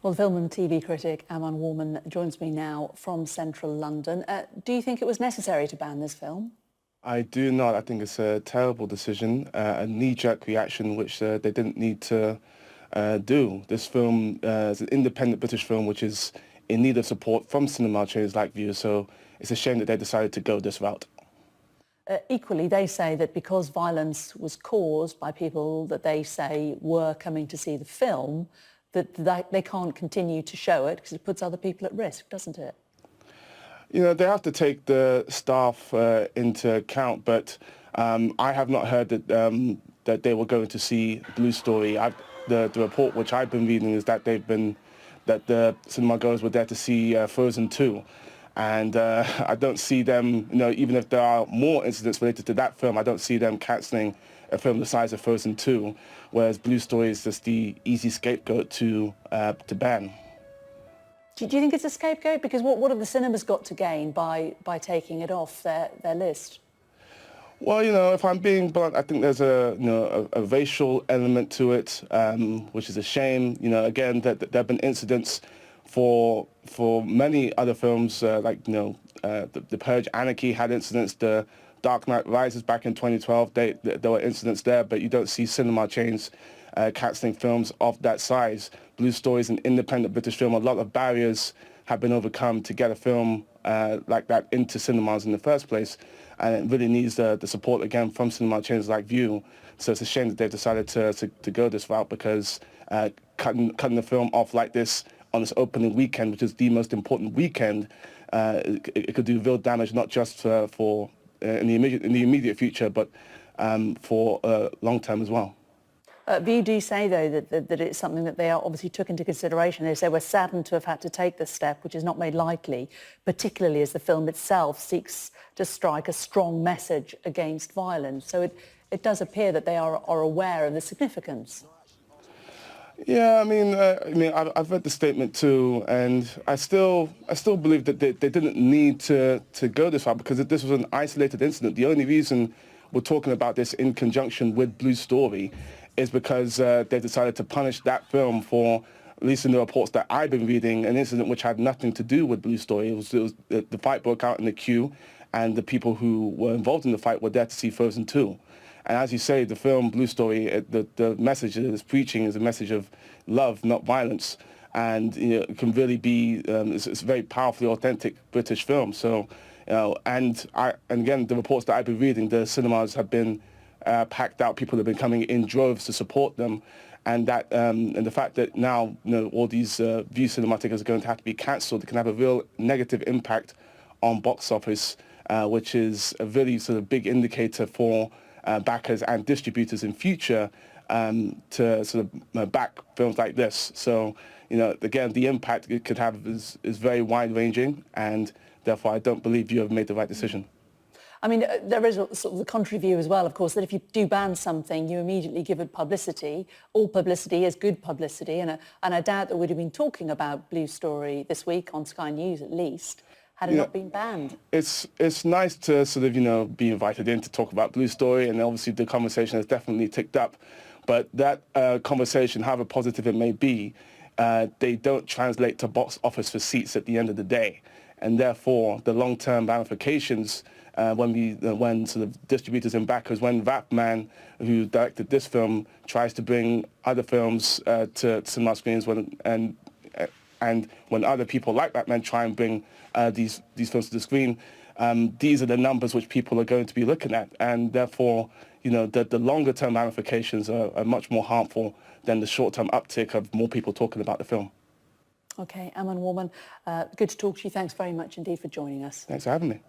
Well, film and TV critic Amon Warmann joins me now from central London. Do you think it was necessary to ban this film? I do not. I think it's a terrible decision, a knee-jerk reaction which they didn't need to do. This film is an independent British film which is in need of support from cinema chains like Vue, so it's a shame that they decided to go this route. Equally, they say that because violence was caused by people that they say were coming to see the film, that they can't continue to show it because it puts other people at risk, doesn't it? You know, they have to take the staff into account, but I have not heard that that they were going to see Blue Story. The report which I've been reading is that the cinema goers were there to see Frozen 2. And I don't see them, you know, even if there are more incidents related to that film, I don't see them cancelling a film the size of Frozen 2, whereas Blue Story is just the easy scapegoat to ban. Do you think it's a scapegoat? Because what have the cinemas got to gain by taking it off their list? Well, you know, if I'm being blunt, I think there's a racial element to it, which is a shame. You know, again, that there have been incidents for many other films, like, you know, the Purge, Anarchy had incidents. The Dark Knight Rises back in 2012, there were incidents there, but you don't see cinema chains cancelling films of that size. Blue Story is an independent British film. A lot of barriers have been overcome to get a film like that into cinemas in the first place, and it really needs the support again from cinema chains like Vue. So it's a shame that they've decided to go this route, because cutting the film off like this on its opening weekend, which is the most important weekend, it could do real damage, not just for in the immediate future, but for long term as well. Vue do say, though, that it's something that they obviously took into consideration. They say we're saddened to have had to take this step, which is not made likely, particularly as the film itself seeks to strike a strong message against violence. So it does appear that they are aware of the significance. Yeah, I mean, I've read the statement too, and I still believe that they didn't need to go this far, because this was an isolated incident. The only reason we're talking about this in conjunction with Blue Story is because they decided to punish that film for, at least in the reports that I've been reading, an incident which had nothing to do with Blue Story. It was the fight broke out in the queue, and the people who were involved in the fight were there to see Frozen 2. And as you say, the film Blue Story, the message that it's preaching is a message of love, not violence. And you know, it can really be, it's a very powerfully authentic British film. So, you know, and again, the reports that I've been reading, the cinemas have been packed out. People have been coming in droves to support them. And that, and the fact that now, you know, all these Vue cinema tickets are going to have to be cancelled, it can have a real negative impact on box office, which is a really sort of big indicator for backers and distributors in future to sort of back films like this. So, you know, again, the impact it could have is very wide-ranging, and therefore I don't believe you have made the right decision. I mean, there is sort of the contrary view as well, of course, that if you do ban something, you immediately give it publicity. All publicity is good publicity, and I doubt that we'd have been talking about Blue Story this week on Sky News, at least, had it not been banned. It's nice to sort of, you know, be invited in to talk about Blue Story, and obviously the conversation has definitely ticked up. But that conversation, however positive it may be, they don't translate to box office receipts at the end of the day. And therefore, the long-term ramifications when sort of distributors and backers, when Warmann, who directed this film, tries to bring other films to cinema screens, and when other people like Warmann try and bring these films to the screen, these are the numbers which people are going to be looking at, and therefore, you know, the longer-term ramifications are much more harmful than the short-term uptick of more people talking about the film. Okay, Amon Warmann, good to talk to you. Thanks very much indeed for joining us. Thanks for having me.